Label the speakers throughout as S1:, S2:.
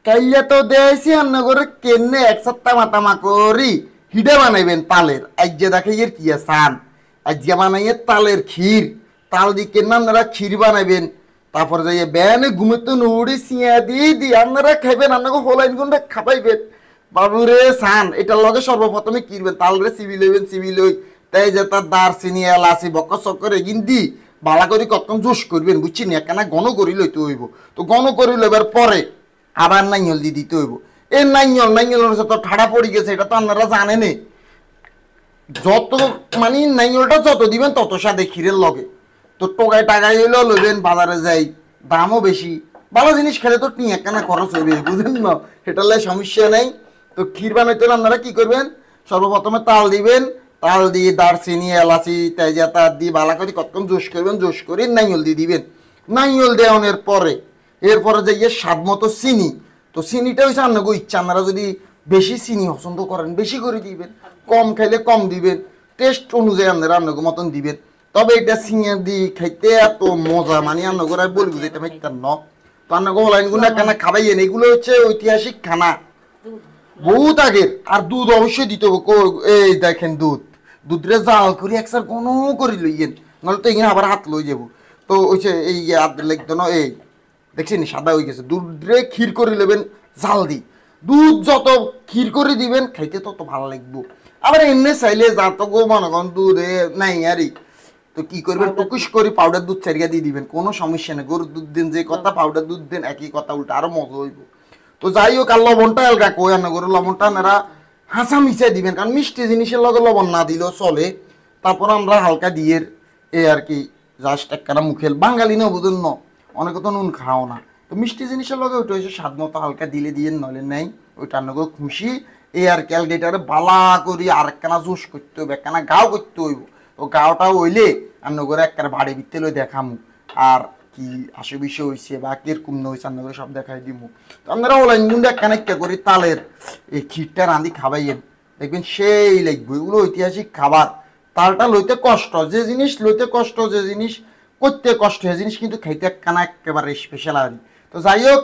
S1: কাইলে তো দেয়ছি রান্না করে কেনে এক সপ্তাহ মাতামা করি হিডে বানাইবেন তালের আজ যে দেখে এর কি আসান আজ যে বানাইয়ে তালের ক্ষীর তাল দিয়ে কেন আপনারা ক্ষীর বানাইবেন তারপরে যাইয়ে ব্যানে ঘুমেতে নুড়ি সিয়া দিয়ে দিয়ে আপনারা খাইবেন আপনাকে হোলাইন গুন্ডা খাবাইবেন বাবুরে সান এটার লগে সর্বপ্রথমে কিনবেন তাল রে সিবি লইবেন সিবি লই তাই যে তার দারচিনি এলাচি বক্ক চক্কর এগিন দি বালা করে কতক্ষণ জোশ করবেন বুঝছেন একখানা ঘন করি লইতে হইব তো ঘন করি লইবার পরে আবার নাইয়ল দিয়ে দিতে হইব এই নাইয়ল তো ঠাড়া পড়ে গেছে এটা তো আপনারা জানেনই যত মানে নাইয়লটা যত দিবেন তত স্বাদে ক্ষীরের লগে তো টোকায় টাকায় হইলেও লইবেন বাজারে যাই দামও বেশি ভালো জিনিস খেলে তো টিঁ একখানা খরচ হইবে বুঝেন না এটার লাই সমস্যা নেই তো ক্ষীর বানাইতে হলে আপনারা কি করবেন সর্বপ্রথমে তাল দিবেন তাল দিয়ে দারচিনি এলাচি তেজপাতা দিয়ে বালা করে কতক্ষণ জোশ করবেন জোশ করে নাইয়ল দিয়ে দিবেন নাইয়ল দেওয়ানোর পরে এরপরে যাইয়ে স্বাদ মতো চিনি তো চিনিটা হচ্ছে আপনাকে ইচ্ছা আপনারা যদি বেশি চিনি পছন্দ করেন বেশি করে দিবেন কম খাইলে কম দিবেন টেস্ট অনুযায়ী আপনারা আপনাকে মতন দিবেন তবে এটা সিঙে দিয়ে খাইতে এত মজা মানে আপনাকে আর বলবো যে এটা মেটার ন তো আপনাকে লাইনগুলো কেন খাবাইয়েন এগুলো হচ্ছে ঐতিহাসিক খানা বহুত আগের আর দুধ অবশ্যই দিতে হবে এই দেখেন দুধরে জাল করে একসার কোনো করে লইয়েন নাহলে তো এখানে আবার হাত লই যাব তো হচ্ছে এই লাগতো না এই দেখছেন সাদা হয়ে গেছে দুধরে ক্ষীর করে নেবেন জাল দি দুধ যত ক্ষীর করে দিবেন খাইতে তত ভালো লাগবো আবার এমনি চাইলে যা তো গো মনে করেন দুধ নাই আরই তো কি করবেন টুকুস করে পাউডার দুধ ছাড়িয়ে দিয়ে দিবেন কোনো সমস্যা নেই গরুর দুধ দেন যে কথা পাউডার দুধ দেন একই কথা উল্টা আরো মজা হইব তো যাই হোক আর লবণটা এলগা কই না গরুর লবণটা আপনারা হাসা মিশাই দিবেন কারণ মিষ্টি জিনিসের লগে লবণ না দিলেও চলে তারপর আমরা হালকা দিয়ে এই আর কি জাস্ট একখানা মুখের বাঙালি না বুঝুন না অনেকে তো নুন খাও না তো মিষ্টি জিনিসের লগে ওইটা হচ্ছে স্বাদ মতো হালকা দিলে দিয়ে নইলে নেই ওইটা আপনাকে খুশি এই আর ক্যালগেটারে বালা করি আর একখানা জুস করতে হইব একখানা গাও করতে হইব তো গাওটা হইলে আপনাকে একখানা ভাড়ে বিতে লই দেখামু আর কি আসে বিষয় হয়েছে বা কিরকম হয়েছে আপনাকে সব দেখাই দিব তো আপনারা অনলাইন গুন্ডা একখানা একটা করে তালের এই ক্ষীরটা রাঁধি খাবাইয়েন দেখবেন সেই লাগবে এগুলো ঐতিহাসিক খাবার তালটা লইতে কষ্ট যে জিনিস লইতে কষ্ট যে জিনিস করতে কষ্ট হয় জিনিস কিন্তু খাইতে একখানা একেবারে স্পেশাল আর তো যাই হোক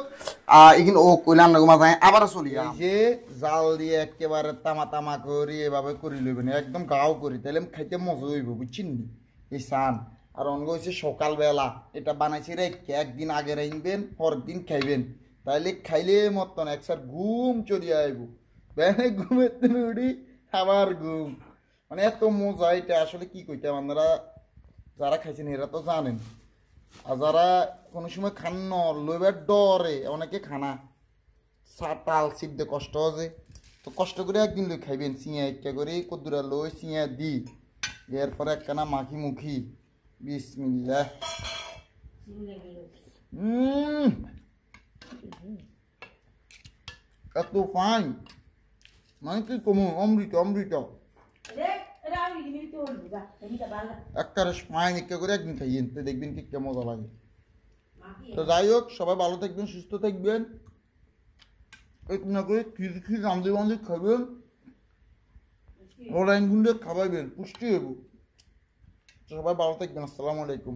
S1: এখানে ও কইলাম না ঘুমা যায় আবার চলি যে জাল দিয়ে একেবারে তামা তামা করি এভাবে করি লইবেন একদম গাও করি তাহলে খাইতে মজা হইব বুঝছেন নি এই সান আর অঙ্গ হচ্ছে সকালবেলা এটা বানাইছি রেখে একদিন আগে রাখবেন পরের দিন খাইবেন তাইলে খাইলে মতন একসার ঘুম চলিয়ে আইব ঘুমের উঠি আবার ঘুম মানে এত মজা এটা আসলে কি কইতাম আপনারা যারা খাইছেন এরা তো জানেন আর যারা কোনো সময় খান ন লইবার ডরে অনেকে খানা তাল সিদ্ধে কষ্ট আছে তো কষ্ট করে একদিন লই খাইবেন চিঁয়া একটা করে কদ্দুরা লই চিঁয়া দি এরপরে একখানা মাখি মুখি বিসমিল্লাহ এত ফাইন মানে কি কমু অমৃত অমৃত একটা ফাইন একটা করে একদিন খাইয়েন তো দেখবেন কি কেমন মজা লাগে তো যাই হোক সবাই ভালো থাকবেন সুস্থ থাকবেন এক না করে ক্ষীর ক্ষীর রান্ধি বান্ধি খাবেন অনলাইন গুন্ডে খাওয়াইবেন পুষ্টি হইব সবাই ভালো থাকবেন আসসালামু আলাইকুম